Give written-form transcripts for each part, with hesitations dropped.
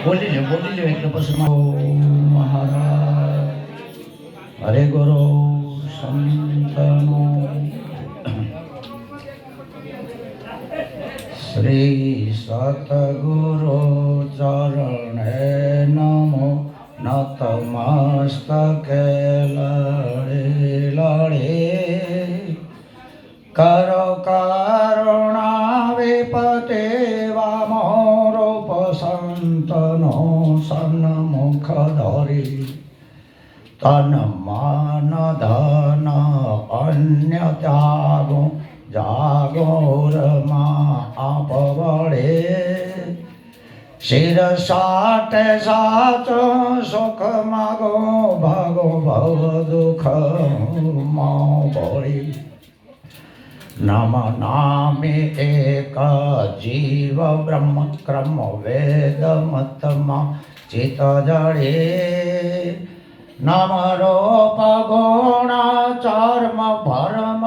બોલી લે એટલે પછી મહારાજ હરે ગુરુ સંતનો શ્રી સતગુરુ ચરણે નમો નતમસ્તકે લડે લડે કરો કરુણા વિપતે વામોરૂપ સંતનો સન્મુખ ધરી તન મન ધન અન્ય ત્યાગો જાગોરમાં આપ વળે શિર સાટે સાચો સુખ માગો ભાગો ભવ દુઃખ મોળી નમ નામે એક જીવ બ્રહ્મ ક્રમ વેદ મતમાં ચિત જડે નમ રૂપ ગુણ ચર્મ ભરમ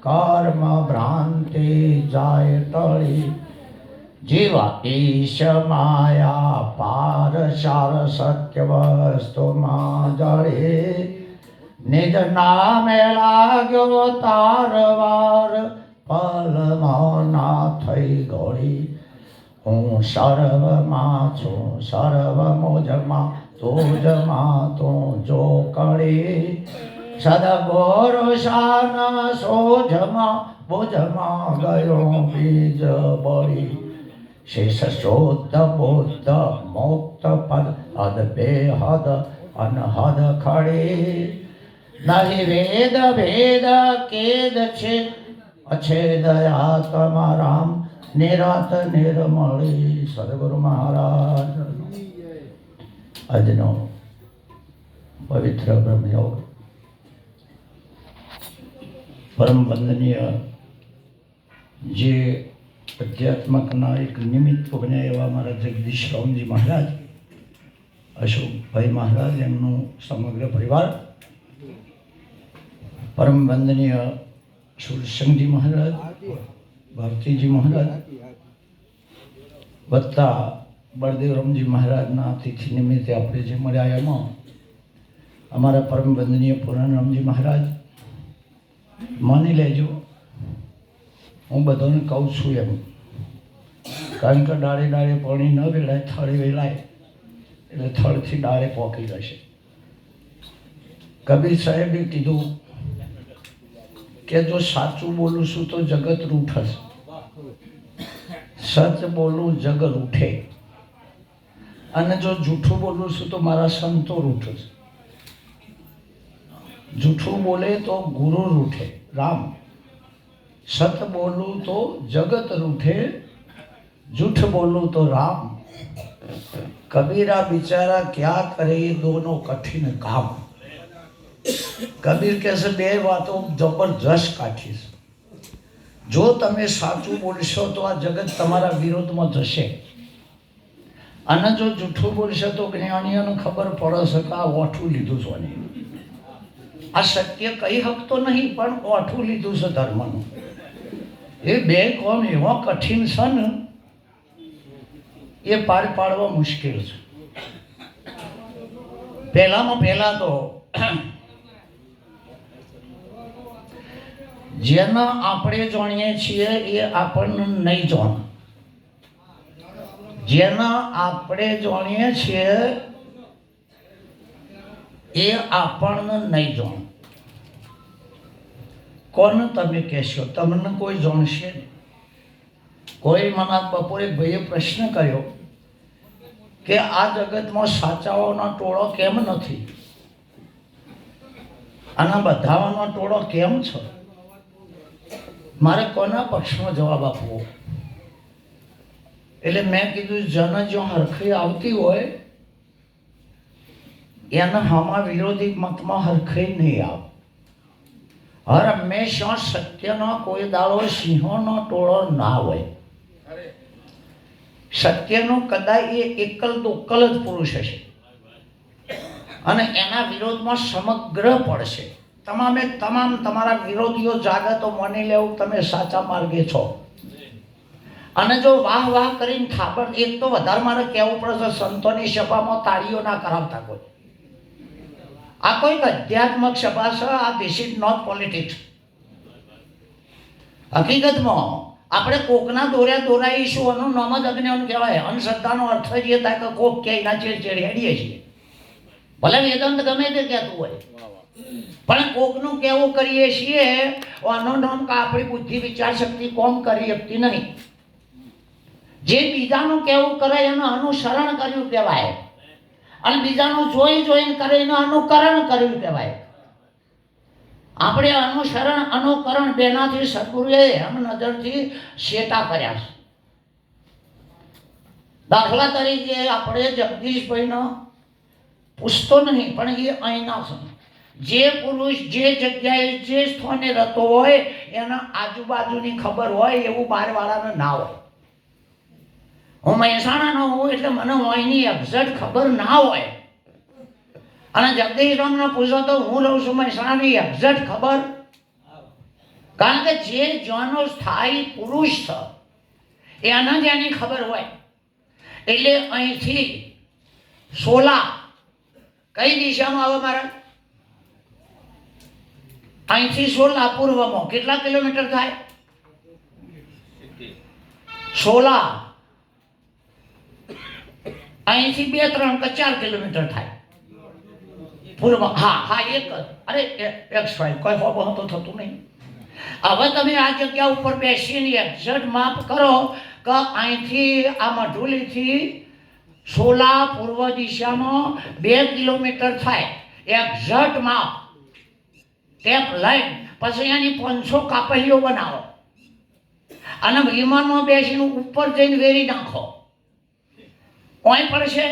કર્મ ભ્રાંતિ જાય ટળી જીવા ઈશ માયા પાર સાર સત્ય વસ્તુમાં જડે નિજ નામે લાગ્યો તારવાર પલમાં ના થઈ ગોળી હું સર્વમાં છું સર્વ મોજમાં તુજમાં તું જો કળી સદગુરુ શાન સોજમાં ભુજમાં ગયો બીજ બળી શેષ શુદ્ધ બુદ્ધ મુક્ત પદ અદ બેહદ અનહદ ખડી નહીં વેદ ભેદ કેદ છે અછેદ આત્મારામ નિરાત નિર્મળી સદગુરુ મહારાજ આજનો પવિત્ર બ્રહ્મયોગ પરમ વંદનીય જે અધ્યાત્મકના એક નિમિત્ત બન્યા એવા મારા જગદીશ રામજી મહારાજ અશોકભાઈ મહારાજ એમનું સમગ્ર પરિવાર પરમ વંદનીય સુરસંગજી મહારાજ ભારતીજી મહારાજ વત્તા બળદેવરામજી મહારાજના તિથિ નિમિત્તે આપણે જે મળ્યા એમાં અમારા પરમ વંદનીય પૂર્ણરામજી મહારાજ માની લેજો હું બધાને કહું છું એમ કારણ કે ડાળે ડાળે પાણી ન વેલાય થળે વેલાય એટલે થળથી ડાળે પોકી જશે કબીર સાહેબે કીધું કે જો સાચું બોલું છું તો જગત રૂઠશે સચ બોલું જગ રૂઠે અને જો જૂઠું બોલું છું તો મારા સંતો રૂઠશે જૂઠું બોલે તો ગુરુ રૂઠે રામ સત બોલું તો જગત રૂઠે જૂઠ બોલું તો રામ કબીરા બિચારા क्या करे ये दोनों कठिन काम કબીર કહેશે બે વાતો જબરજસ્ત કાઢી છે જો તમે સાચું બોલશો તો આ જગત તમારા વિરોધમાં જશે અને જો જૂઠું બોલશો તો જ્ઞાનીઓને ખબર પડશે કે આ ઓઠું લીધું છે ને આ સત્ય કહી શકતો નહીં પણ ઓઠું લીધું છે ધર્મનું એ બે કોમ એવા કઠિન છે ને એ પાર પાડવા મુશ્કેલ છે પહેલામાં પહેલા તો જેના આપણે જાણીએ છીએ એ આપણને નહીં જાણ જેના આપણે જાણીએ છીએ એ આપણને નહીં જાણ કોને તમે કહેશો તમને કોઈ જાણશે નહીં કોઈ મને બપોરે ભાઈએ પ્રશ્ન કર્યો કે આ જગતમાં સાચાઓનો ટોળો કેમ નથી અને બધાઓનો ટોળો કેમ છે મારે કોના પક્ષમાં જવાબ આપવો એટલે મેં કીધું જન જો હરખી આવતી હોય એને હમા વિરોધી મતમાં હરખી નહીં આવે હર હંમેશા સત્યનો કોઈ દાડો સિંહોનો ટોળો ના હોય સત્યનો કદાચ એ એકલ દોકલ જ પુરુષ હશે અને એના વિરોધમાં સમગ્ર પડશે તમામે તમામ તમારા વિરોધીઓ જાગે તો માની લેવું તમે સાચા માર્ગે છો અને જો વાહ વાહ કરીને થાપણ, એક તો વધારે મારે કહેવું પડે છે, સંતોની સભામાં તાળીઓ ના કરાવતા કોઈ. આ કોઈક અધ્યાત્મક સભા છે. આ ધીસ ઇઝ નોટ પોલિટિક્સ. હકીકતમાં આપણે કોકના દોર્યા દોરાઈશું એનું નામ જ અજ્ઞાન કહેવાય. અંધશ્રદ્ધાનો અર્થ જ એ થાય કે કોક કે એના ચેડ હેડીએ છીએ. ભલે વેદાંત ગમે તે કહેતું હોય, પણ કોકનું કેવું કરીએ છીએ આનું નામ કે આપણી બુદ્ધિ વિચાર શક્તિ કોમ કરી શકતી નહીં. જે બીજાનું કેવું કરે એનું અનુસરણ કર્યું કહેવાય, અને બીજાનું જોઈને કરે એનું અનુકરણ કર્યું કહેવાય. આપણે અનુસરણ અનુકરણ બેનાથી સદગુરુએ એમ નજરથી શેટા કર્યા છે. દાખલા તરીકે આપણે જગદીશભાઈનો પૂછતો નહીં, પણ એ અહીંના છે. જે પુરુષ જે જગ્યાએ જે સ્થાને રહેતો હોય એના આજુબાજુની ખબર હોય એવું બહારવાળાને ના હોય. હું મહેસાણાનો હોઉં એટલે મને અહીંની એક્ઝેક્ટ ખબર ના હોય, અને જગદીશ રામને પૂછો તો હું રહું છું મહેસાણાની એક્ઝેક્ટ ખબર. કારણ કે જે જ્યાંનો સ્થાયી પુરુષ છે એને જ એની ખબર હોય. એટલે અહીંથી સોલા કઈ દિશામાં આવે મારા? અહીંથી સોલા પૂર્વમાં કેટલા કિલોમીટર થાય? સોલા અહીંથી 2-3 કે 4 કિલોમીટર થાય પૂર્વ. હા એક. અરે X5 કોઈ ફોટો તો થતું નહીં. હવે તમે આ જગ્યા ઉપર બેસીને એક્ઝેક્ટ માપ કરો કે અહીંથી આ મઢુલીથી સોલા પૂર્વ દિશામાં 2 કિલોમીટર થાય. એક્ઝેક્ટ માપ ટેપ લાઈન. પછી એની 500 કાપલીઓ બનાવો અને વિમાનમાં બેસીને ઉપર જઈને વેરી નાખો. કોઈ પડશે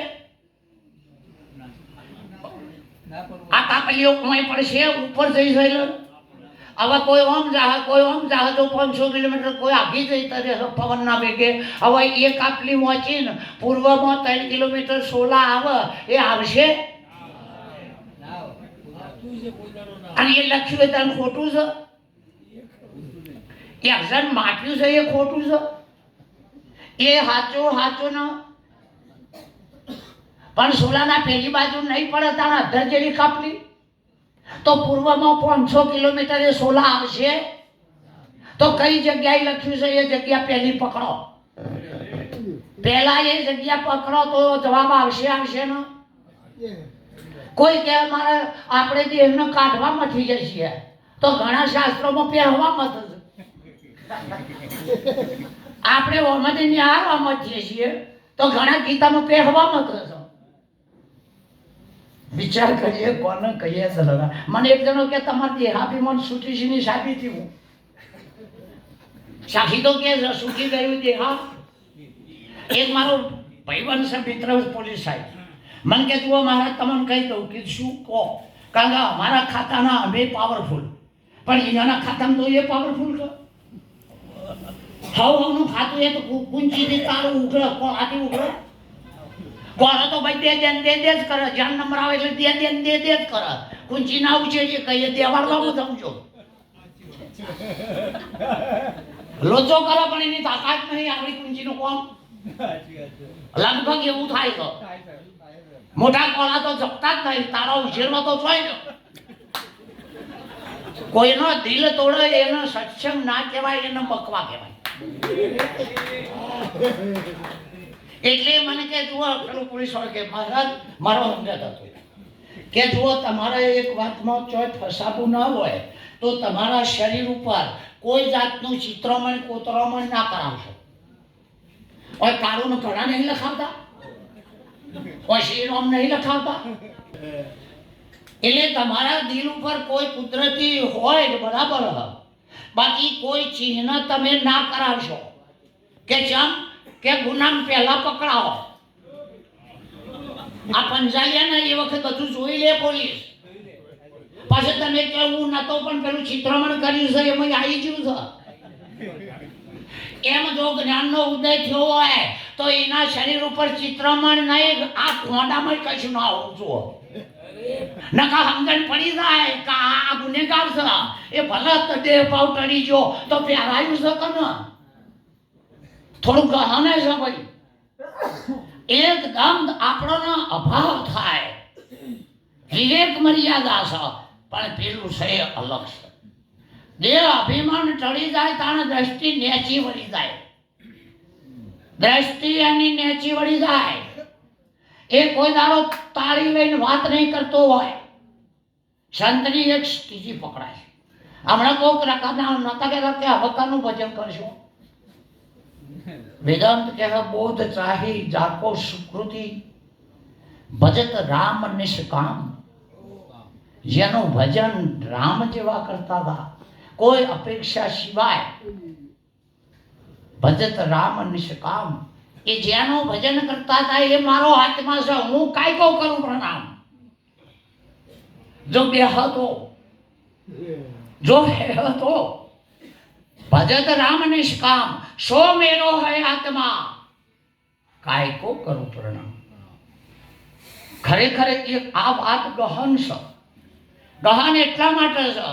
આ કાપલીઓ, કોઈ પડશે ઉપર જઈ જઈ. હવે કોઈ ઓમ જાહ કોઈ ઓમ જાહ તો 500 કિલોમીટર કોઈ આગી જઈતા રહેશે પવનના વેગે. હવે એ કાપલી પહોંચીને પૂર્વમાં 3 કિલોમીટર સોલા આવે એ આવશે? અને એ લખ્યું હોય ત્યારે ખોટું છે? એક્ઝેક્ટ માપ્યું છે એ ખોટું છે? એ સાચું ના. પણ સોલાના પેલી બાજુ નહીં પડે તારા અધર જેવી કાપલી તો પૂર્વમાં 500 કિલોમીટર એ સોલા આવશે. તો કઈ જગ્યાએ લખ્યું છે એ જગ્યા પહેલી પકડો. પહેલા એ જગ્યા પકડો તો જવાબ આવશે ને? કોઈ કે મારે આપણે દેહને કાઢવા મથી જઈએ તો ઘણા શાસ્ત્રોમાં પહેરવા મત છે. આપણે ઓમાંથી નિહાળવા મથીએ છીએ તો ઘણા ગીતામાં પહેરવા મત છે. વિચાર કરીએ કોને કહીએ. મને એક જણો કે તમારે દેહાભિમાન છૂટી છે ની સાબિતી હું સાખી તો કે છૂટી ગયું દેહા. એક મારો ભાઈબંધ છે મિત્ર પોલીસ સાહેબ મને કે તું મહારાજ તમને કહી દઉં કે શું કહો. કારણ કે અમારા ખાતાના અમે પાવરફુલ, પણ એના ખાતામાં તો એ પાવરફુલ કે હવનું ખાતું એ તો કુંચીથી તારું ઉઘડે કોણાથી ઉઘડે. કોણો તો ભાઈ દે જ કરે. જ્યાં નંબર આવે એટલે દે જ કરે. કુંચી ના ઉછે છે કહીએ દેવાડવામાં સમજો લોચો કરે પણ એની તાકાત નહીં આપણી કુંચીનું કોમ. લગભગ એવું થાય તો મોટા કોળા તો જપતા જ નહીં. તારો ઉછેરમાં તો થાય ને. કોઈનો દિલ તોડે એનો સત્સંગ ના કહેવાય, એને બકવા કહેવાય. એટલે મને કે જુઓ પેલું પોલીસ વાળો કે મહારાજ મારો સમજત હતો કે જુઓ તમારે એક વાતમાં ચોય ફસાવું ના હોય તો તમારા શરીર ઉપર કોઈ જાતનું ચિત્રમણ કોતરમણ ના કરાવશો. કોઈ કાળું ઘડા નહીં લખાવતા, કોઈ શ્રીરામ નહીં લખાવતા. એટલે તમારા દિલ ઉપર કોઈ કુદરતી હોય બરાબર, બાકી કોઈ ચિહ્ન તમે ના કરાવશો. કે ચમ કે ગુનામ પહેલા પકડાવો. આ પંજાલિયાને એ વખત બધું જોઈ લે પોલીસ. પાછળ તમે કેવું નતો પણ પેલું ચિત્રમણ કર્યું છે એમાં આવી ગયું છે. એમ જો જ્ઞાનનો ઉદય થયો હોય તો એના શરીર ઉપર ચિત્રમણ નહીં, આ ખોંડામાં કશું ના હોવું જોઈએ. નકા સમજણ પડી જાય કે આ ગુનેગાર છે. એ ભલે દેહ ભાવ ટળી ગયો તો પહેરાયું છે કે ન? થોડું ગહને છે ભાઈ, એકદમ આપણોનો અભાવ થાય, વિવેક મર્યાદા છે, પણ પેલું છે અલગ છે. દેહ અભિમાન ટળી જાય તાણે દ્રષ્ટિ નેચી વળી જાય, દ્રષ્ટિ એની નેચી વળી જાય. એ કોઈ દાડો તાળી લઈને વાત નહીં કરતો હોય, સંતની એક સ્થિતિ પકડાય. હમણાં કોક રકાના નતા કહેતા કે હવકાનું ભજન કરશું. વેદાંત કહે બોધ ચાહી જાકો સુકૃતિ ભજત રામ નિષ્કામ. જેનું ભજન રામ જેવા કરતા હતા, કોઈ અપેક્ષા સિવાય, ભજત રામ નિષ્કામ, એ જેનું ભજન કરતા હતા એ મારો આત્મા છે, હું કાયકો કરું પ્રણામ. જો બે હતો, જો હતો ભજત રામ નિષ્કામ, સો મેરો હૈ આત્મા, કાયકો કરું પ્રણામ. ખરેખર એક આ વાત ગહન છે. ગહન એટલા માટે છે,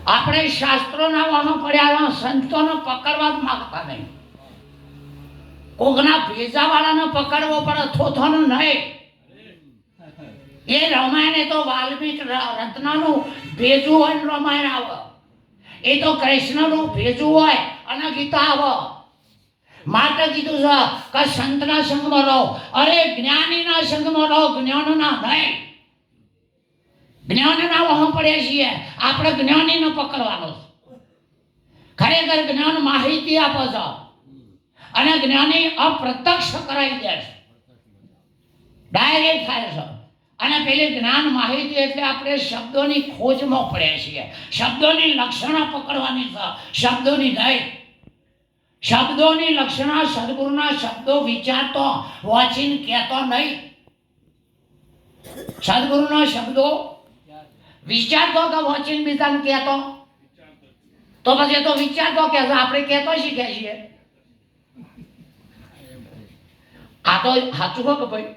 આપણે શાસ્ત્રોના વાહ પડ્યા સંતોને પકડવા જ માંગતા નહીં. કોકના ભેજાવાળાને પકડવો પડે, થોથોનો નહીં. એ રામાયણ એ તો વાલ્મીક રત્નાનું ભેજું હોય ને રામાયણ આવે, એ તો કૃષ્ણનું ભેજું હોય અને ગીતા આવે. માટે કીધું છે કે સંતના સંગમાં રહો. અરે જ્ઞાનીના સંગમાં રહો, જ્ઞાનના નહીં. જ્ઞાનના વહ પડ્યા છીએ, આપણે જ્ઞાનીને પકડવાનો છે. ખરેખર જ્ઞાન માહિતી આપે છે અને જ્ઞાની અપ્રત્યક્ષ કરાવી દે છે, ડાયરેક્ટ થાય છે. અને પેલી જ્ઞાન માહિતી એટલે આપણે શબ્દોની ખોજમાં પડ્યા છીએ. શબ્દોની લક્ષણા પકડવાની છે, શબ્દોની નહીં. શબ્દોની લક્ષણા સદગુરુના શબ્દો વિચારતો વાંચીને કહેતો નહીં. સદગુરુના શબ્દો વિચારતો કે વાંચીને બીજાને કહેતો? તો પછી તો વિચારતો કે આપણે કહેતો શીખ્યા છીએ. આ તો સાચું હો કે ભાઈ?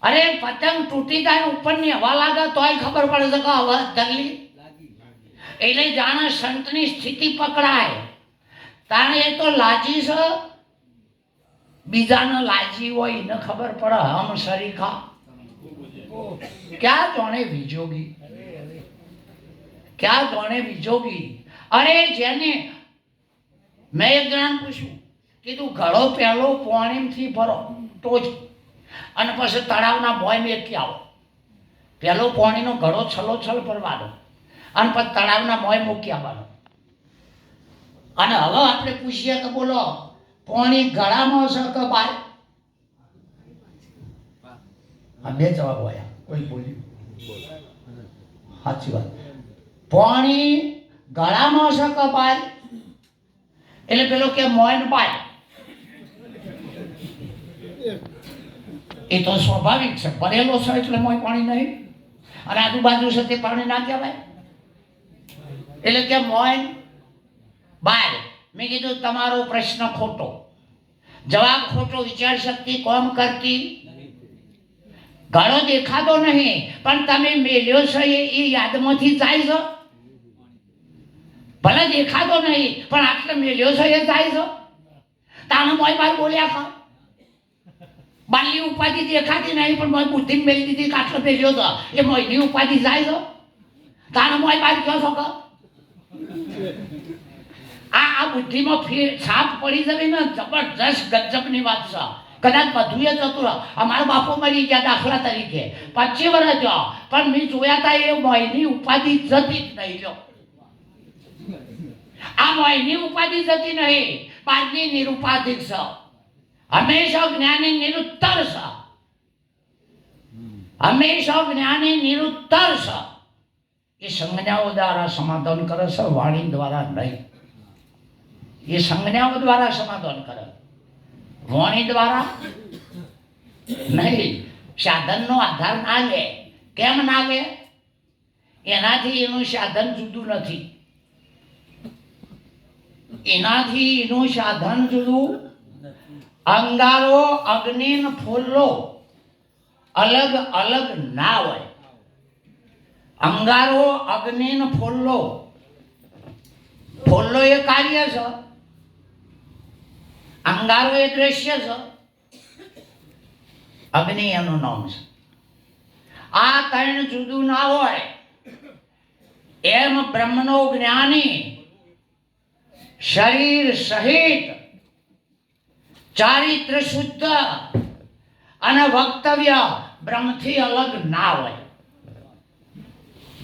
અરે પતંગ તૂટી જાય, ઉપરની હવા લાગે તોય ખબર પડે છે કે હવા ધરલી. એટલે જાણે સંતની સ્થિતિ પકડાય તાણે એ તો લાજી છે, બીજાને લાજી હોય એને ખબર પડે હમ સરીખા. ક્યાં જોણે વિજોગી, ક્યાં જોણે વિજોગી. અરે જેને મેં એક જણાને પૂછ્યું, કીધું ઘડો પહેલો પાણીથી ભરો ટોચ અને પછી તળાવના બોય મેકી આવો. પહેલો પાણીનો ઘડો છલોછલ ભરવાનો અને પછી તળાવના મોય મૂકી આવવાનો. અને હવે આપણે પૂછીએ કે બોલો પાણી ગળામાં છે કે બહાર? આ બે જવાબ હોય, કોઈ બોલ્યું સાચી વાત. પાણી ગળામાં છે કે બહાર? એટલે પેલો કે મોય ને બહાર. એ તો સ્વાભાવિક છે, ભરેલો છે એટલે મોય પાણી નહીં, અને આજુબાજુ છે તે પાણી ના કહેવાય. એટલે કે મોય બહાર. મેં કીધું તમારો પ્રશ્ન ખોટો, જવાબ ખોટો, વિચાર શક્તિ કોમ કરતી. ઘડો દેખાતો નહીં પણ તમે મેલ્યો છો એ યાદમાંથી જાય છે. ભલે દેખાતો નહીં પણ આટલે મેલ્યો છો એ જાય છે. તાનો મોય બાર બોલ્યા કર. બાલી ઉપાધિ દેખાતી નહીં પણ મોય બુદ્ધિ મેલી દીધી કે આટલો મેલ્યો છે, એ મોયની ઉપાધિ જાય છે. તાનો મોય બાર કહો છો કે આ બુદ્ધિમાં છાપ પડી જવી ને જબરજસ્ત ગજબની વાત છે. કદાચ બધું જ હતું. અમારા બાપુ મરી ગયા દાખલા તરીકે 25 વર્ષ થયો, પણ મેં જોયા હતા એ મોયની ઉપાધિ જતી જ નહીં. લો આ મોયની ઉપાધિ જતી નહીં, પારની નિરુપાધિક છે. હંમેશા જ્ઞાની નિરુત્તર છે, હંમેશા જ્ઞાની નિરુત્તર છે. એ સંજ્ઞાઓ દ્વારા સમાધાન કરે છે, વાણી દ્વારા નહીં. એ સંજ્ઞાઓ દ્વારા સમાધાન કરે, વાણી દ્વારા નહીં. સાધનનો આધાર ના લે. કેમ ના લે? એનાથી એનું સાધન જુદું નથી. એનાથી એનું સાધન જુદું. અંગારો અગ્નિ ફૂલો અલગ અલગ ના હોય. અંગારો અગ્નિ ફૂલો, ફૂલો એ કાર્ય છે અંગારો એ દ્રશ્ય છે, અગ્નિ એનું નામ છે. આ ત્રણ જુદું ના હોય એમ બ્રહ્મનો જ્ઞાની શરીર સહિત ચારિત્ર શુદ્ધ અને વક્તવ્ય બ્રહ્મથી અલગ ના હોય.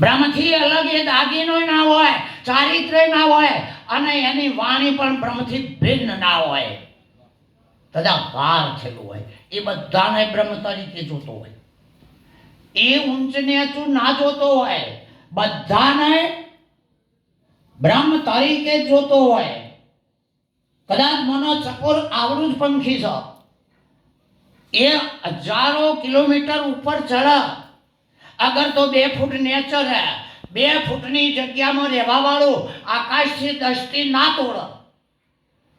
બ્રહ્મથી અલગ એ દાગીનો ના હોય, ચારિત્ર ના હોય અને એની વાણી પણ બ્રહ્મથી ભિન્ન ના હોય, તદાકાર થયેલું હોય. એ બધાને બ્રહ્મ તરીકે જોતો હોય. એ ઊંચ નીચું ના જોતો હોય, બધાને બ્રહ્મ તરીકે જોતો હોય. કદાચ મનો ચકોર આવડું જ પંખી છે, એ હજારો કિલોમીટર ઉપર ચડે, અગર તો 2 ફૂટ નેચર હે, 2 ફૂટની જગ્યામાં રહેવા વાળું આકાશથી દ્રષ્ટિ ના તોડે,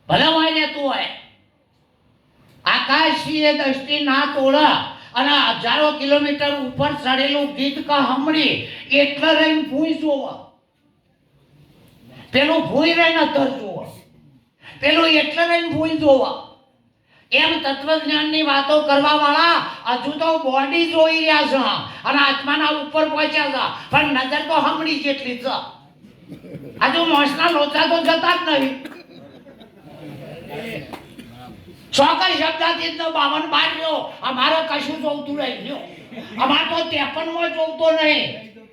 ભલે હોય રહેતું હોય, આકાશથી એ દ્રષ્ટિ ના તોડે અને હજારો કિલોમીટર ઉપર ચડેલું ગીત કા હમણી એટલે રહીને ભૂઈ જોવા, પેલું ભૂઈ રહીને અધર જોવા, પેલું એટલે રહીને ભૂઈ જોવા. એમ તત્વજ્ઞાનની વાતો કરવા વાળા હજુ તો બોડી જોઈ રહ્યા છે અને આત્માના ઉપર પહોંચ્યા છે, પણ નજર તો હમણી જેટલી છે. હજુ મોસના લોચા તો જતા જ નહીં. ચોક્કસ શબ્દાથી 52 બાર ગયો, અમારે કશું જોવતું નહીં. અમારે તો 53 જોવતો નહીં,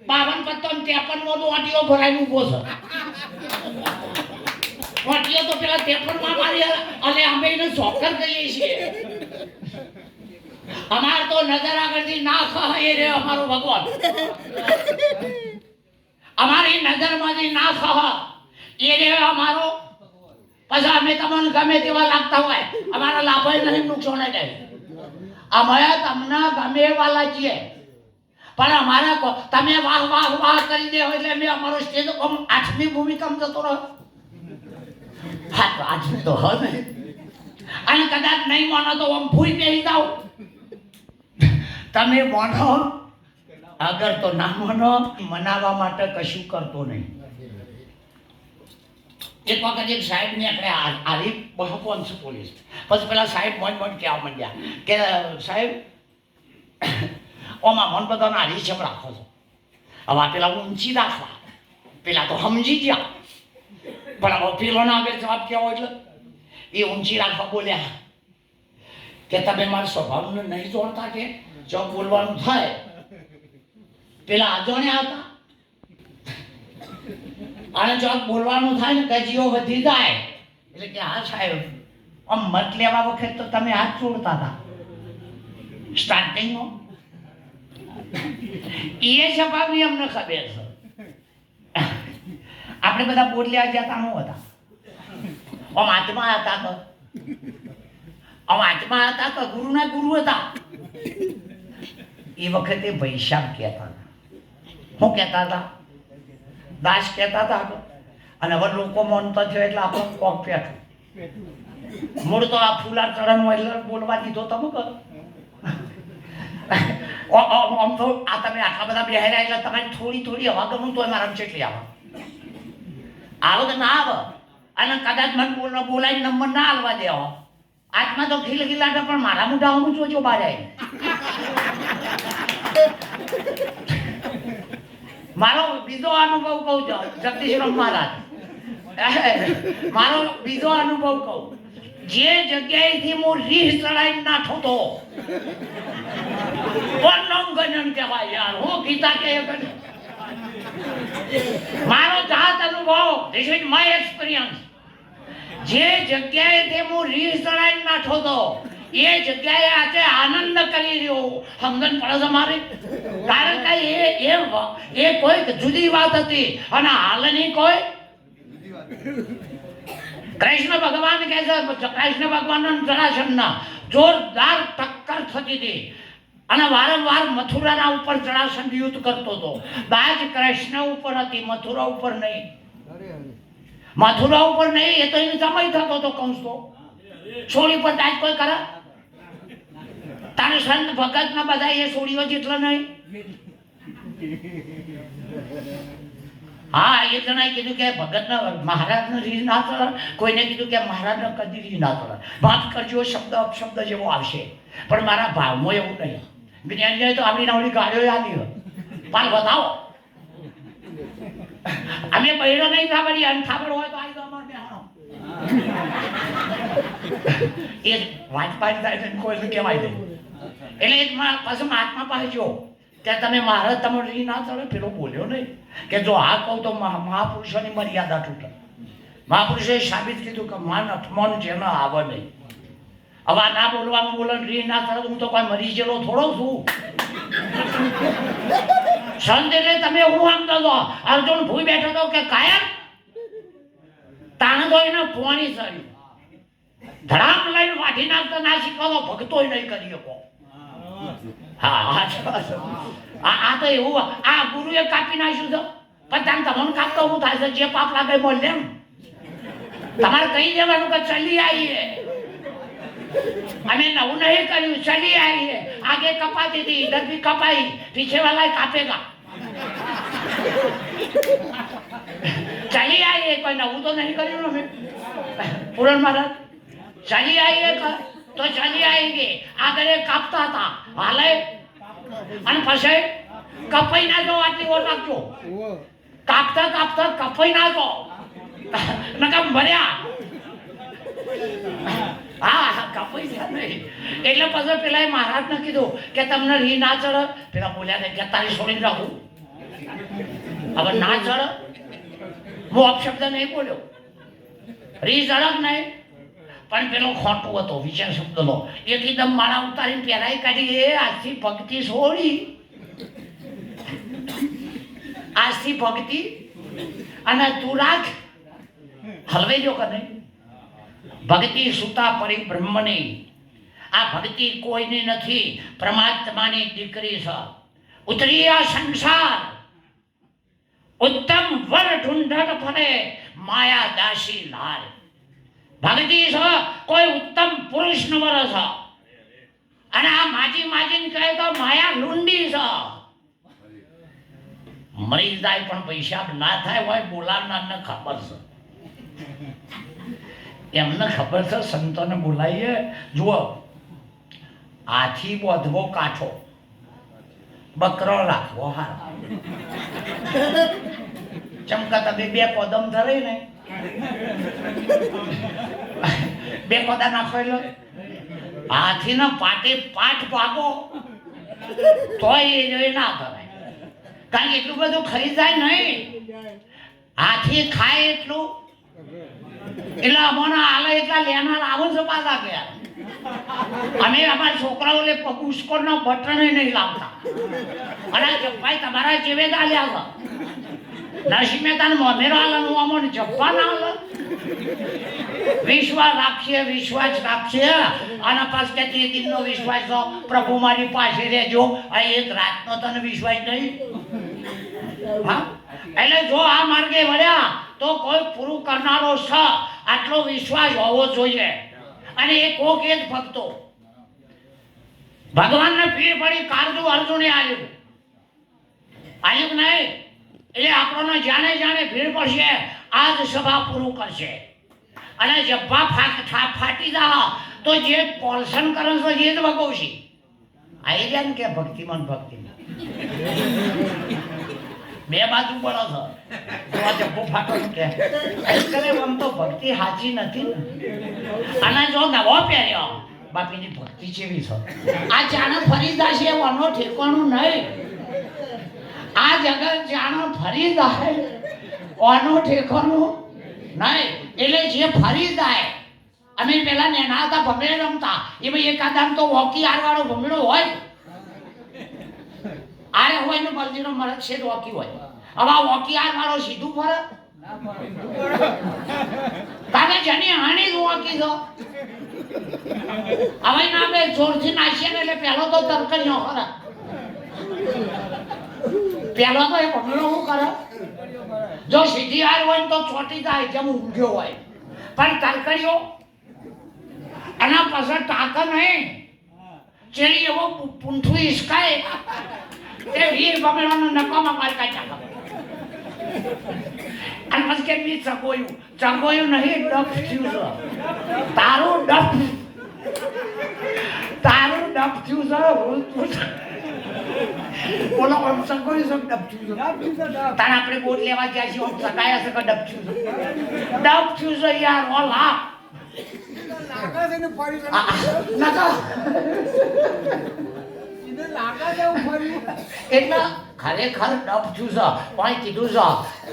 52 પત્તો 53 તો આટીઓ ભરાઈને ઉભો છે. વાટીઓ તો પેલા 53 મારી અને અમે એને ચોક્કસ કહીએ છીએ. અમાર તો નજર આગળથી ના ખહાય રે અમારો ભગવાન, અમારી નજરમાંથી ના ખહા એ રે અમારો. પછી અમે તમને ગમે તેવા લાગતા હોય, અમારા લાભ નહીં, નુકસાન જાય. અમે તમને ગમે વાલા છીએ, પણ અમારા તમે વાહ વાહ વાહ કરી દે એટલે અમે અમારો સ્ટેજ 8મી ભૂમિકા જતો રહ્યો. હા તો આજનું તો હવે અને કદાચ નહીં માનો તો આમ ભૂઈ બેસી જાઓ. તમે માનો, અગર તો ના માનો, મનાવવા માટે કશું કરતો નહીં. એક વખત એક સાહેબ ને આપણે આરી પહોંચ પોલીસ, પછી પેલા સાહેબ મોજ મોજ કહેવા માંડ્યા કે સાહેબ ઓમાં મન બધાને આરી જેમ રાખો છો, હવે પેલા ઊંચી રાખવા, પેલા તો સમજી ગયા, પણ હવે પેલો ના આગળ જવાબ કહેવો એટલે એ ઊંચી રાખવા બોલ્યા કે તમે મારા સ્વભાવને નહીં જોડતા, કે જો બોલવાનું થાય પેલા અજાણ્યા હતા અને જો બોલવાનું થાય ને ગજીઓ વધી જાય એટલે કે હા સાહેબ આમ મત લેવા વખત તો તમે હાથ જોડતા હતા સ્ટાર્ટિંગમાં. એ સ્વભાવની અમને ખબર છે. આપણે બધા બોલ લેવા જતા ન હતા, આમ આત્મા હતા તો આમ આત્મા હતા તો ગુરુના ગુરુ હતા. એ વખતે વૈશાખ કહેતા હતા, શું કહેતા હતા? દાસ કહેતા હતા. અને હવે લોકો માનતા થયો એટલે આપણે કોક પેઠું. મૂળ તો આ ફૂલાર ચરણ હોય એટલે બોલવા દીધો તમે કરો. આમ તો આ તમે આટલા બધા બેહર્યા એટલે તમારી થોડી થોડી હવા ગમું તો મારા ચેટલી આવે કે ના આવે. અને કદાચ મને બોલાય નંબર ના હાલવા દેવો, આત્મા તો ખીલ ખીલાટે, પણ મારા મોઢા હું જોજો બહાર આવી. મારો બીજો અનુભવ કહું છું, જગદીશરામ મહારાજ, મારો બીજો અનુભવ કહું. જે જગ્યાએથી હું રીહ ચડાઈ નાઠો તો ગણન કહેવાય યાર, હું ગીતા કે મારો જાત અનુભવ, ધીસ ઇઝ માય એક્સપિરિયન્સ. જે જગ્યાએથી હું રીહ ચડાઈ નાઠો તો એ જગ્યાએ આજે આનંદ કરી રહ્યો. સમજણ પડે છે મારી? કારણ કે એ કોઈ જુદી વાત હતી અને હાલની કોઈ. કૃષ્ણ ભગવાન કહે છે, કૃષ્ણ ભગવાન જળાશરના જોરદાર ટક્કર થતી હતી અને વારંવાર મથુરાના ઉપર જળાસન યુદ્ધ કરતો હતો. બાજ કૃષ્ણ ઉપર હતી, મથુરા ઉપર નહીં. મથુરા ઉપર નહીં, એ તો એને સમય થતો હતો. કંસ તો છોડી પર દાજ કોઈ કરે? તારે સંત ભગત ના બધા એ છોડીઓ જેટલા નહીં. હા, એક જણાએ કીધું કે ભગતના મહારાજને રીત ના ચડે, કોઈને કીધું કે મહારાજને કદી રીત ના ચડે. વાત કરજો શબ્દ અપશબ્દ જેવો આવશે, પણ મારા ભાવમાં એવું નહીં. જ્ઞાનીએ તો આપણી નાવડી ગાડીઓ આલી પાલ બતાવો. અમે બહેરો નહીં ખબર, અને ખબર હોય તો આવી તો અમારે બેહાણો. એ વાંચપાટ થાય છે કોઈ કહેવાય નહીં. એટલે એક પાછું મહાત્મા પાસે જો કે તમે મહારાજ તમે રીત ના ચડે. પેલો બોલ્યો નહીં કે જો આ કહું તો મહાપુરુષોની મર્યાદા તૂટે. મહાપુરુષોએ સાબિત કીધું કે માન અપમાન જેને આવે નહીં. હવે આ ના બોલવાનું બોલે રીત ના ચડે, હું તો કોઈ મરી ગયેલો થોડો છું. સંત એટલે તમે હું આમ તો અર્જુન ભૂઈ બેઠો તો કે કાયમ તાણ તો એને પોણી ચડી ધડામ લઈને વાઢી નાખતો ના શીખવાનો ભગતો નહીં કરી શકો. હા, આ તો એવું આ ગુરુએ કાપી નાખ્યું છે. પણ તમને કાપતો હું થાય છે, જે પાપ લાગે બોલ એમ તમારે કહી દેવાનું કે ચલી આવીએ, અમે નવું નહીં કર્યું, ચલી આવીએ. આગે કપાતી थी, इधर भी कपाई, पीछे वाला कापेगा. चली आइए, कोई नવું તો નહીં કર્યું અમે. પૂરણ મહારાજ ચલી આવીએ તો ચલી આવીએ. આગળ કાપતા હતા હાલે, અને પછી કપાઈ નાખો. આટલી ઓર નાખજો. કાપતા કાપતા કપાઈ નાખો નકા ભર્યા. હા, કપાઈ ગયા નહીં. એટલે પછી પેલા મહારાજને કીધું કે તમને રી ના ચડે. પેલા બોલ્યા ને કે તારી છોડીને રાખું. હવે ના ચડે, હું અપશબ્દ નહીં બોલ્યો, રી ચડક નહીં. પણ પેલો ખોટું હતો વિચાર શબ્દનો. એકદમ માળા ઉતારીને પહેરાઈ કાઢી. એ આજથી ભક્તિ છોડી, આજથી ભક્તિ અને તું રાખ. હલવાઈ જો કે નહીં. ભક્તિ સુતા પરિબ્રહ્મની. આ ભક્તિ કોઈની નથી, પરમાત્માની દીકરી છે. ઉતરી આ સંસાર ઉત્તમ વર ઢૂંઢટ ફરે, માયા દાસી લાલ. ભક્તિ છે કોઈ ઉત્તમ પુરુષનો વર છે. અને આ માજી માજીને કહે તો માયા લુંડી છે. મરી જાય પણ પૈસા ના થાય હોય બોલાવનારને ખબર છે. એમને ખબર છે સંતોને બોલાવીએ. જુઓ, હાથી બોધવો કાઠો, બકરો રાખવો હારો. ચમકા તમે બે કોદમ ધરે ને, બે કોદા નાખો એટલે હાથીના પાટે પાઠ ભાગો તોય એ ના ધરાય. કારણ કે એટલું બધું ખાઈ જાય નહીં. હાથી ખાય એટલું એટલે અમને આલે એટલા લેનાર આવો છો પાછા ગયા. અમે અમારા છોકરાઓને પુષ્કળના બટન નહીં લાવતા. અને ભાઈ તમારા જેવે જ આલ્યા છે. નરસિંહ મહેતાને મોમેરો આલાનું અમને જપ્પા ના આલે. વિશ્વાસ રાખીએ, વિશ્વાસ રાખીએ. અને પાછ કે તે દિનનો વિશ્વાસ તો પ્રભુ મારી પાસે રહેજો. આ એક રાતનો તને વિશ્વાસ નહીં. હા, એટલે જો આ માર્ગે વળ્યા તો કોઈ પૂરું કરનારો છે આટલો વિશ્વાસ હોવો જોઈએ. અને એ કોક એ જ ભક્તો ભગવાનને પીર પડી કારજુ અર્જુને આવ્યું નહીં. એટલે આપણને જાણે જાણે ભીડ પડશે આ જ સભા પૂરું કરશે. અને જબ્બા ફાટી જા તો જે પોલસન કરે છે એ જ ભગવશે. આવી જાય ને કે ભક્તિમાન ભક્તિમાન બે બાજુ પડો છો. જબ્બો ફાટો કે આમ તો ભક્તિ સાચી નથી ને. અને જો નવો પહેર્યો બાપીની ભક્તિ જેવી છે. આ જાણે ફરી જશે એનો ઠેકાણું નહીં. આ જગત જાણે ફરી જાય ઓનો ઠેકાણું નહીં. એટલે જે ફરી જાય, અમે પેલા નેના હતા ભમરે રમતા, એ ભાઈ એકાદામ તો વોકી આરવાળો ભમરો હોય, આરે હોય ને બલજીનો મરદ છે વોકી હોય. હવે આ વોકી આરવાળો સીધું ફરે કાને જની હાણી જ વોકી છો. હવે ના બે જોરથી નાખીએ ને એટલે પેલો તો તરકરીઓ કરે. પેલો તો એ ભમરો શું કરે, જો સીધી હાર હોય તો ચોટી જાય જેમ ઊંઘ્યો હોય. પણ તરકરીઓ એના પાછળ ટાંકા નહીં. ચેલી એવો પૂંઠું હિસકાય તે વીર ભમરાનો નકામાં માર કાઢ્યા. અને પછી કે બી ચગોયું નહીં, ડફ થયું છે. તારું ડફ થયું છે. બોલો આમ ચગોયું છે, ડફ થયું છે. તારે આપણે બોટ લેવા ગયા છીએ, આમ ચગાયા છે કે ડફ થયું છે? ડફ થયું છે યાર. ઓલા એટલે ખરેખર ડફ થયું છે. પણ કીધું છે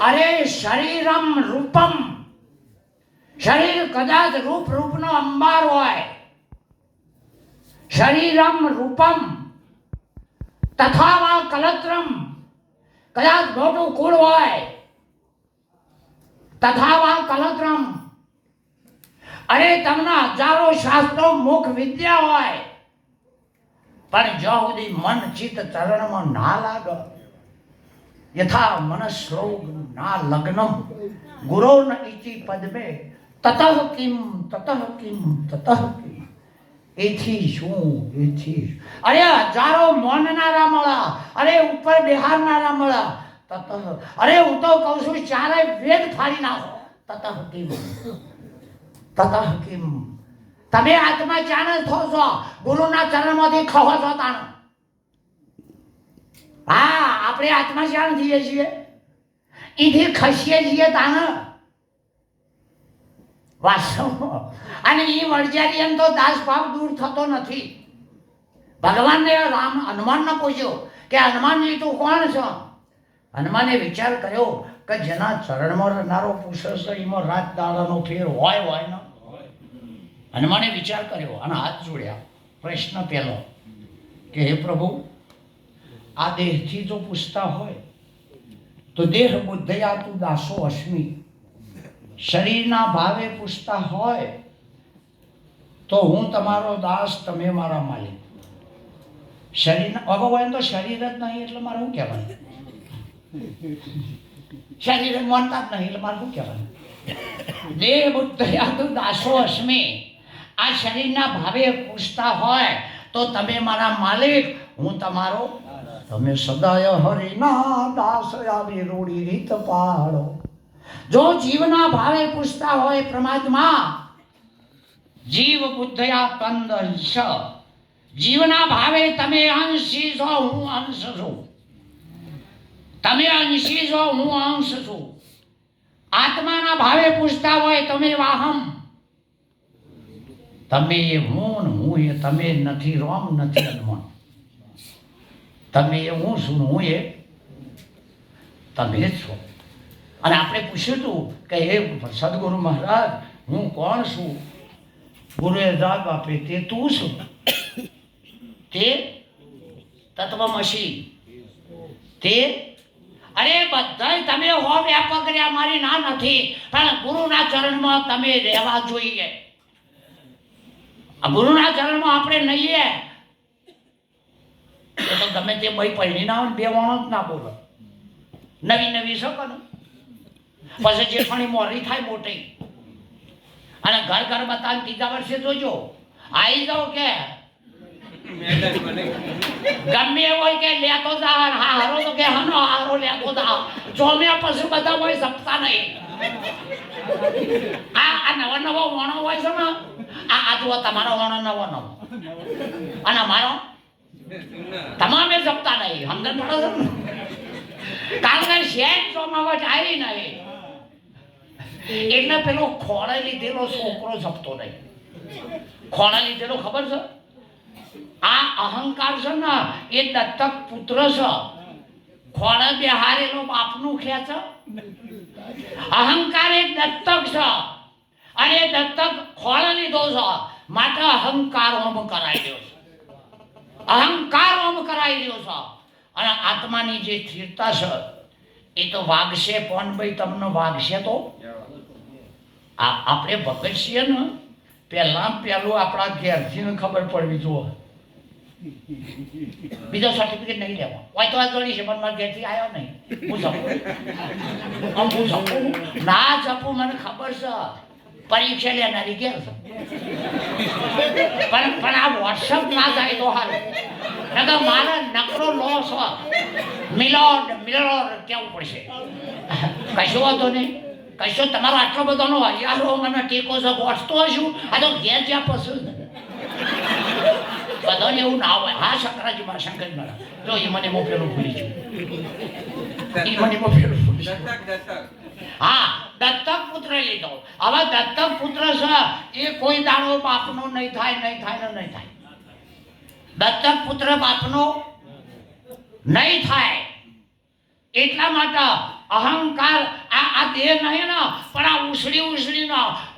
અરે શરીરમ રૂપમ, શરીર કદાચ રૂપનો અંબાર હોય. શરીરમ રૂપમ તથા વા કલત્રમ, કદાચ મોટું કુળ હોય. તથા વા કલત્રમ, અરે તમને હજારો શાસ્ત્રો મુખ વિદ્યા હોય, પણ જ્યાં સુધી મન ચિત્ત ચરણમાં ના લાગે, યથા મનશ્લોક ના લગ્નમ ગુરો ન ઇતિ પદ્મે તતઃ કિમ તતઃ કિમ તતઃ કિમ. એથી શું? અરે હજારો મૌનનારા મળા, અરે ઉપર બિહારનારા મળા. તતઃ, અરે હું તો કહું છું ચારે વેદ ફાડી નાખો. તતઃ કિમ તતઃ કિમ. તમે આત્મા ચાને થો છો, ગુરુના ચરણમાંથી ખવો છો તાણ. હા, આપણે આત્મા ચાણ થઈએ છીએ, એથી ખસીએ છીએ તાણ વાસ્તવમાં. અને એ વળજારી એમ તો દાસ ભાવ દૂર થતો નથી. ભગવાનને હનુમાનને પૂછ્યો કે હનુમાનજી તું કોણ છો? હનુમાને વિચાર કર્યો કે જેના ચરણમાં રહેનારો પુરુષ છે એમાં રાત દાડાનો ફેર હોય ને. હનુમાને વિચાર કર્યો અને હાથ જોડ્યા. પ્રશ્ન પહેલો કે હે પ્રભુ, આ દેહથી જો પૂછતા હોય તો દેહ બુદ્ધયા તું દાસો અસ્મિ. શરીરના ભાવે પૂછતા હોય તો હું તમારો દાસ, તમે મારા માલિક. શરીરના અગો હોય તો શરીર જ નહીં એટલે મારે શું કહેવાનું? શરીર માનતા જ નહીં એટલે મારે શું કહેવાનું? દેહ બુદ્ધયા તું દાસો અસ્મિ. આ શરીરના ભાવે પૂછતા હોય તો તમે મારા માલિક, હું તમારો. તમે સદાય હરિના દાસ આવી રૂડી રીત પાડો. જો જીવના ભાવે પૂછતા હોય પ્રમાત્મા, જીવ બુદ્ધયા તંદ અંશ. જીવના ભાવે તમે અંશી છો, હું અંશ છું. તમે અંશી છો, હું અંશ છું. આત્માના ભાવે પૂછતા હોય તમે વાહમ. તમે એ હું એ તમે નથી. રોમ નથી હનુમાન. તમે એ હું છું, હું એ તમે જ છો. અને આપણે પૂછ્યું હતું કે હે સદગુરુ મહારાજ, હું કોણ છું? ગુરુએ જવાબ આપે, તે તું છું. તે તત્વમસી. તે અરે બધાય તમે હો વ્યાપક રહ્યા, મારી ના નથી, પણ ગુરુના ચરણમાં તમે રહેવા જોઈએ. ગુરુના ચરણમાં આપણે નહીએ તો ગમે તે ભાઈ પહેરી ના હોય, બે વાણો જ ના બોલો. નવી શકો ને પછી જેઠાણી મોરી થાય મોટી, અને ઘર બતાવીને ત્રીજા વર્ષે જોજો આવી જાઓ કે ગમે હોય કે લેતો જા. હા હારો તો કે હાનો હારો લેતો જા. જોમ્યા પછી બધા હોય સપતા નહીં. આ નવો વણો હોય છે ને, આ જુઓ તમારો વણો નવો અને અમારો તમામે જપતા નહીં. સમજણ પડે છે ને? કારણ કે શેઠ ચોમાવટ આવી નહીં એટલે પેલો ખોળે લીધેલો છોકરો જપતો નહીં. ખોળે લીધેલો ખબર છે? આ અહંકાર છે ને એ દત્તક પુત્ર છે. ખોળે બેહારેલો બાપનું ખેંચ. અહંકાર એક દત્તક છે અને દત્તક ખોળે લીધો છે માટે અહંકાર ઓમ કરાઈ રહ્યો છે. અહંકાર ઓમ કરાઈ રહ્યો છે. અને આત્માની જે સ્થિરતા છે એ તો વાગશે. પણ ભાઈ તમને વાગશે તો આપણે ભગત છીએ ને, પહેલું આપણા ઘેરથી ખબર પડવી જોઈએ. બીજો સર્ટિફિકેટ નહીં લેવો હોય તો આ જોડી છે, પણ મારા ઘેરથી આવ્યો નહીં. હું જપું ના જપું મને ખબર છે. પરીક્ષા લેનારી ઘેર છે, પણ આ વોટ્સઅપ ના જાય તો હાલ. મારે નકરો લોસ મિલોડ કેવું પડશે. કશો વાંધો નહીં, કશો તમારો આટલો બધાનો હૈયારો મને ટેકો છે પહોંચતો હશું. આ તો ઘેર જ્યાં પસંદ બધાને એવું ના હોય. હા શંકરાજી મારા શંકરજી મારા જો એ મને મોકલેલું ભૂલી છું, એ મને મોકલેલું ભૂલી છું. હા દત્તક પુત્ર લીધો. હવે દત્તક પુત્ર છે એ કોઈ દાડો બાપનો નહીં થાય, નહીં થાય ને નહીં થાય. દત્તક પુત્ર બાપનો નહીં થાય. એટલા માટે અહંકાર આ દેહ નહીં ને પણ આ ઉછળી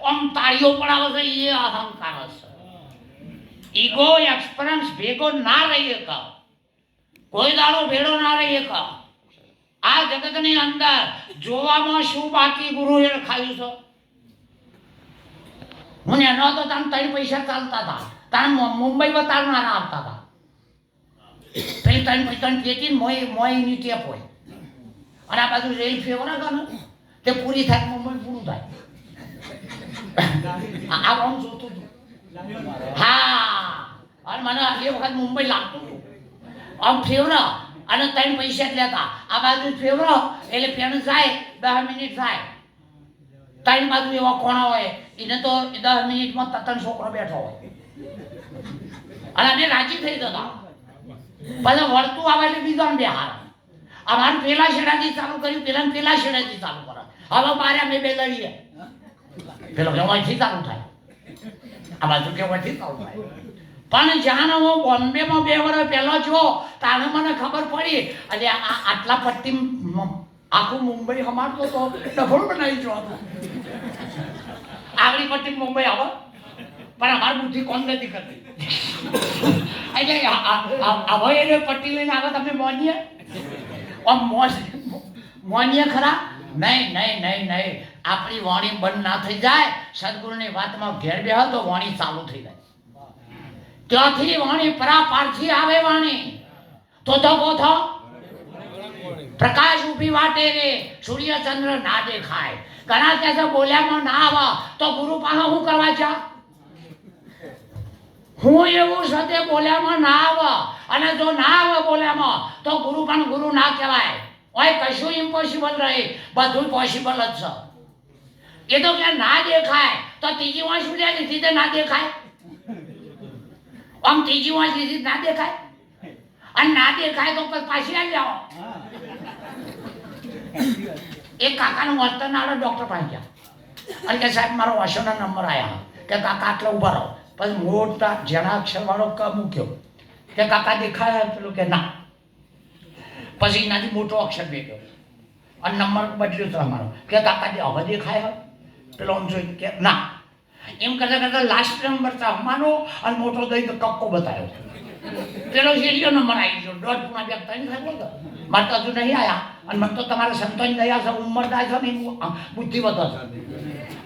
આમ તાળીઓ પડાવે છે એ અહંકાર છે. ઈગો એક્સપિરિયન્સ ભેગો ના રહી શકે, કોઈ દાડો ભેડો ના રહી શકે. આ જગતની અંદર જોવામાં શું બાકી ગુરુએ ખાયું છે. હું એનો હતો તાર 3 પૈસા ચાલતા હતા, તાર મુંબઈમાં તારનારા આવતા હતા. પેલી 3 પૈસા પેટી મોયની ટેપ હોય અને આ બાજુ રેલ ફેવર હતા ને તે પૂરી થાય મુંબઈ પૂરું થાય. આ આમ જોતું હતું. હા અને મને એ વખત મુંબઈ લાગતું હતું આમ ફેવર અને 3 પૈસા જ લેતા. આ બાજુ ફેવર એટલે પેન જાય 10 મિનિટ થાય. 3 બાજુ એવા કોણા હોય એને તો 10 મિનિટમાં 3 છોકરો બેઠો હોય અને અમે રાજી થઈ જતા. પછી વળતું આવે એટલે બીજા બેહાર. અમારે પેલા શેડાથી ચાલુ કર્યું, પેલા શેડાથી ચાલુ કરે. હવે મારે અમે બે લડીએ, પેલો કેવાથી ચાલુ થાય, આ બાજુ કેવાથી ચાલુ થાય. પણ જ્યાં હું બોમ્બેમાં 2 વર્ષ પહેલો છો તારે મને ખબર પડી અને આટલા પટ્ટી આખું મુંબઈ સમારતો તો ડફોળ બનાવી જો આગળી પટ્ટી મુંબઈ આવે પણ અમારી બુદ્ધિ કોણ નથી કરતી. એટલે હવે એને પટ્ટી લઈને આવે તમે મોનીએ મોનીએ ખરા? નહીં. આપણી વાણી બંધ ના થઈ જાય. સદગુરુની વાતમાં ઘેર બેહો તો વાણી ચાલુ થઈ જાય. ત્યાંથી વાણી પરાપારથી આવે વાણી તો બોથો પ્રકાશ ઉભી વાટે રે સૂર્ય ચંદ્ર ના દેખાય. ઘણા કહેશે બોલ્યામાં ના આવે તો ગુરુ પાસે શું કરવા છે? હું એવું સતે બોલ્યામાં ના આવે અને જો ના આવે બોલ્યામાં તો ગુરુ પણ ગુરુ ના કહેવાય. ઓય કશું ઇમ્પોસિબલ રહે, બધું પોસિબલ જ છે. એ તો કે ના દેખાય તો ત્રીજી વાંસ શું લે લીધી તે ના દેખાય. આમ ત્રીજી વાંસ લીધી ના દેખાય અને ના દેખાય તો પાછી આવી જાઓ. એક કાકાનું વર્તન આડો ડોક્ટર પાસે ગયા અને કે સાહેબ મારો વાસોના નંબર આવ્યા કે કાકા આટલા ઉભા રહો. પછી મોટા જેના અક્ષર વાળો ક મૂક્યો કે કાકા દેખાય? પેલું કે ના. પછી એનાથી મોટો અક્ષર ભેગ્યો અને નંબર બદલ્યો તો અમારો કે કાકા હવે દેખાય? પેલો આમ જોઈ કે ના. એમ કરતા લાસ્ટ નંબર તો અમારો અને મોટો દઈ તો કક્કો બતાવ્યો. પેલો શેરીયો નંબર આવી ગયો. 1.5 પૂણા 2 3 થાય બોલો મારે તો હજુ નહીં આવ્યા અને મને તો તમારા સંતોની દયા છે. ઉંમર થાય છે ને બુદ્ધિ વધે છે.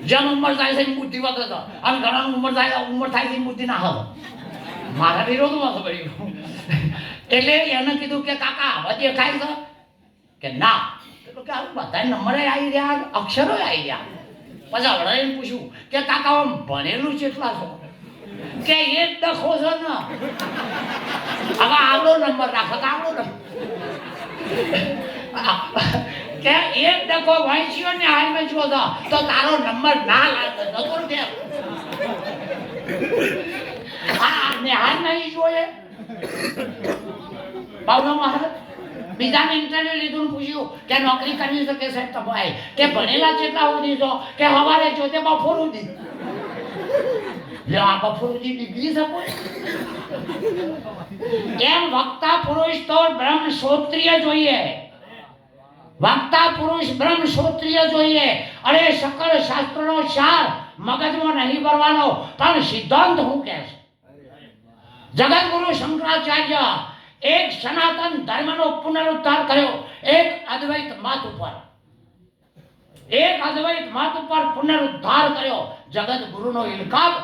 જેમ ઉંમર થાય છે એની બુદ્ધિ વધે છે અને ઘણાની ઉંમર થાય છે એની બુદ્ધિ ના હવે મારા વિરોધમાં છે. એટલે એને કીધું કે કાકા હવે દેખાય છે? કે ના. પેલું કે બધા નંબરે આવી રહ્યા, અક્ષરો આવી રહ્યા. પછી હવડે એમ પૂછ્યું કે કાકા આમ ભણેલું કેટલા છો? કે એક દખો છે ને. હવે આવડો નંબર રાખો તો આવડો નંબર કે એક ડખો વાંચ્યો ને હાલમાં જો તો તારો નંબર ના લાગે નતો કે હા ને હાલ નહીં જોઈએ. બાવનો મહારાજ બીજાને ઇન્ટરવ્યુ લીધું પૂછ્યું કે નોકરી કરવી છે કે સાહેબ તમારે કે ભણેલા કેટલા સુધી છો? કે સવારે જો તે બપોર સુધી. આ બપોર સુધી ડિગ્રી શકો એમ. વક્તા પુરુષ તો બ્રહ્મ ક્ષોત્રિય જોઈએ. વક્તા પુરુષ બ્રહ્મ ક્ષોત્રિય જોઈએ. અરે સકળ શાસ્ત્રનો સાર મગજમાં નહીં ભરવાનો પણ સિદ્ધાંત હું કહે છે. જગતગુરુ શંકરાચાર્ય એક સનાતન ધર્મનો પુનરુદ્ધાર કર્યો એક અદ્વૈત મત ઉપર પુનરુદ્ધાર કર્યો. જગતગુરુનો ઇલકાબ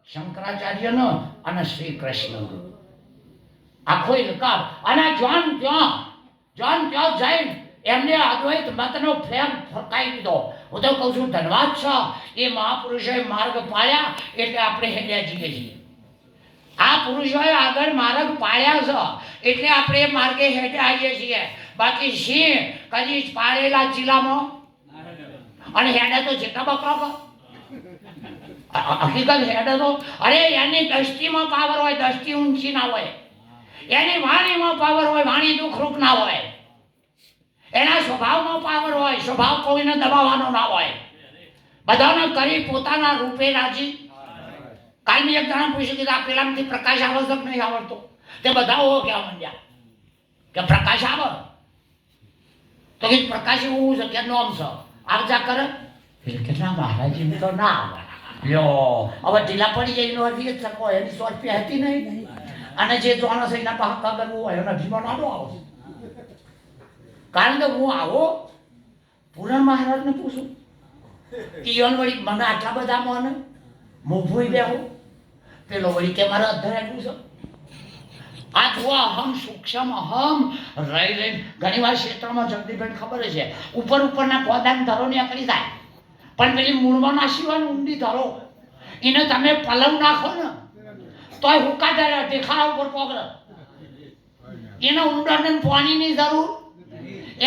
શંકરાચાર્યનો અને શ્રી કૃષ્ણ આખો ઇલકાબ. અને જોન ત્યાં જઈને એમને અદ્વૈત મતનો ફ્લેગ ફરકાઈ દીધો. હું તો કહું છું ધન્યવાદ છે એ મહાપુરુષોએ માર્ગ પાડ્યા એટલે આપણે હેડ્યા જઈએ છીએ. આ પુરુષોએ આગળ માર્ગ પાડ્યા છે એટલે આપણે માર્ગે હેડે આવીએ છીએ. બાકી સિંહ કદી પાળેલા ચીલામાં અને હેડે તો જેટલા બકરો હકીકત હેડે તો અરે એની દ્રષ્ટિમાં પાવર હોય, દ્રષ્ટિ ઊંચી ના હોય. એની વાણીમાં પાવર હોય, વાણી દુઃખરૂપ ના હોય. એના સ્વભાવમાં પાવર હોય, સ્વભાવ કોઈને દબાવવાનો ના હોય. બધાને કરી પોતાના રૂપે રાજી. કાલ મેં એક જણા પૂછ્યું કે આ પેલામાંથી પ્રકાશ આવે છે કે નહીં આવડતો? તે બધા ઓ કહેવા માંડ્યા કે પ્રકાશ આવે. તો કે પ્રકાશ એવું છે કે નોમ છે આવજા કરે કેટલા મહારાજી તો ના આવે. લ્યો હવે ઢીલા પડી જાય એનો અર્થ એ જ શકો એની સ્વર્પી હતી નહીં. અને જે જોવાનો છે એના પાહા કરવું હોય એનો જીવન આડો આવે. કારણ કે હું આવો પૂરણ મહારાજને પૂછું ઈયોન વળી મને આટલા બધા મને હું ભૂઈ બેહું. પેલો વળી કે મારે અધર એટલું છે. આ જુઓ અહમ સૂક્ષ્મ અહમ રહી રહી ઘણી વાર ક્ષેત્રમાં જગદીશભાઈ ખબર છે ઉપર ઉપરના પોદાને ધરો નીકળી જાય પણ પેલી મૂળમાં નાસીવાની ઊંડી ધરો એને તમે પલવ નાખો ને તોય હુકા ધરે દેખાડા ઉપર પોગળે. એને ઊંડાને પાણીની જરૂર.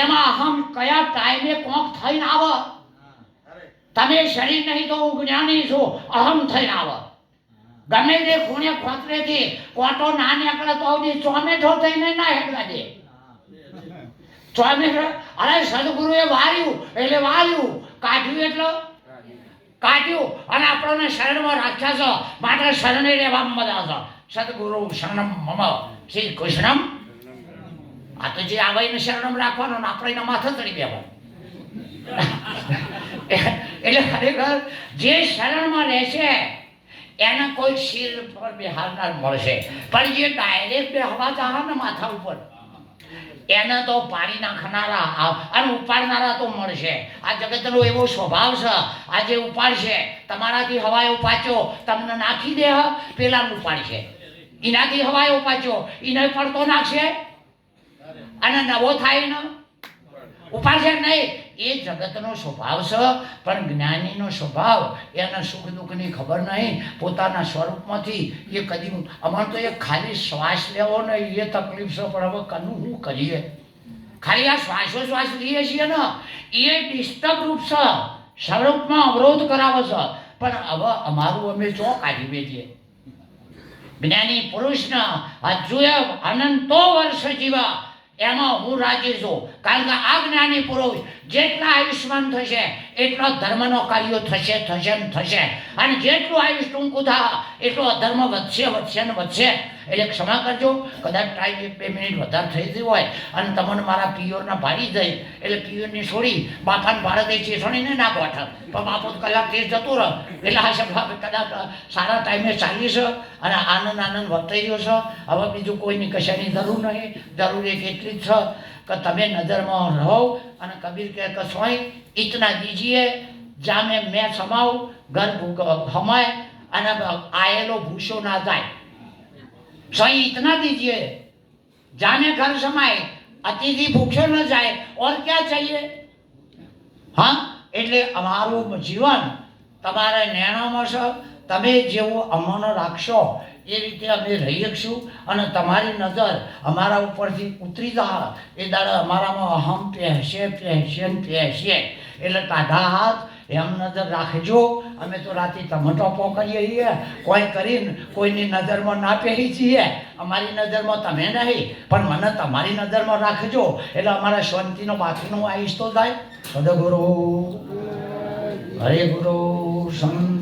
એમાં અહમ કયા ટાઈમે કોક થઈને આવે. તમે શરીર નહીં તો હું જ્ઞાની છું અહમ થઈને આવે. ગમે તે ખૂણે ખોતરેથી કોટો ના નીકળે તો ચોમેઠો થઈને ના હેડવા દે. ચોમેઠો અરે સદગુરુએ વાર્યું એટલે વાર્યું, કાઢ્યું એટલે કાઢ્યું. અને આપણને શરણમાં રાખ્યા છે માટે શરણે રહેવામાં મજા છે. સદગુરુ શરણમ મમ શ્રી કૃષ્ણમ. આ તો જે આવે એને શરણમ રાખવાનો ને આપણે એના માથે ચડી બેવાનું. એટલે ખરેખર જે શરણમાં રહેશે એને કોઈ શિર પર બેહારનાર મળશે, પણ જે ડાયરેક્ટ બેહવા ચાહે ને માથા ઉપર એને તો પાડી નાખનારા અને ઉપાડનારા તો મળશે. આ જગતનો એવો સ્વભાવ છે. આ જે ઉપાડશે તમારાથી હવાએ ઉપાડ્યો તમને નાખી દે, પેલા ઉપાડશે એનાથી હવાએ ઉપાડ્યો એને પડતો નાખશે અને નવો થાય ને ઉપાડશે નહીં. એ જગતનો સ્વભાવ છે. પણ જ્ઞાનીનો સ્વભાવ એને સુખ દુઃખની ખબર નહીં. પોતાના સ્વરૂપમાંથી એ કદી અમારે તો એ ખાલી શ્વાસ લેવો ને એ તકલીફ છે. પણ હવે કનું શું કરીએ? ખાલી આ શ્વાસોશ્વાસ લઈએ છીએ ને એ ડિસ્ટર્બ રૂપ છે, સ્વરૂપમાં અવરોધ કરાવે છે. પણ હવે અમારું અમે ચો કાઢી બેઠીએ. જ્ઞાની પુરુષના હજુ અનંતો વર્ષ જીવા એમાં હું રાજી છું. કારણ કે આ જ્ઞાની પુરુષ જેટલા આયુષ્માન થશે એટલો ધર્મનો કાર્યો થશે થશે ને થશે. અને જેટલું આયુષ ટૂંકું થાય એટલો અધર્મ વધશે વધશે ને વધશે. એટલે ક્ષમા કરજો કદાચ ટાઈમ 1-2 મિનિટ વધારે થઈ ગઈ હોય અને તમને મારા પિયોરના ભાડી દઈ એટલે પિયોરની છોડી બાપાને ભાડે દઈ ચેસણીને ના ગોઠવ પણ બાપો કલાક તે જતો રહે. એટલે આ શબ્દ કદાચ સારા ટાઈમે ચાલી છે અને આનંદ આનંદ વર્તાઈ રહ્યો છે. હવે બીજું કોઈની કશાની જરૂર નહીં. જરૂર એક એટલી જ છે કે તમે નજરમાં રહો. અને કબીર કહે કે સ્વયં ઇતના દીજીએ જામે મેં સમાવું ઘર હમાય અને આયેલો ભૂસો ના જાય. स्वयं इतना दीजिए जाने घर समाए अतिथि भूखे न जाए और क्या चाहिए. हाँ એટલે અમારું જીવન તમારા નેણામાં છે. તમે જેવું અમને રાખશો એ રીતે અમે રહી શકશું. અને તમારી નજર અમારા ઉપરથી ઉતરી જાય એ દાડે અમારામાં અહમ પહેશે પહેશે ને પહેશે. એટલે કાઢા હાથ એમ નજર રાખજો. અમે તો રાતે ટમટોપો કરીએ છીએ કોઈ કરીને કોઈની નજરમાં ના પહેરી છીએ. અમારી નજરમાં તમે નહીં પણ મને તમારી નજરમાં રાખજો એટલે અમારા શાંતિનો બાકીનો આયુષ તો થાય. સદગુરુ હરે ગુરુ સંત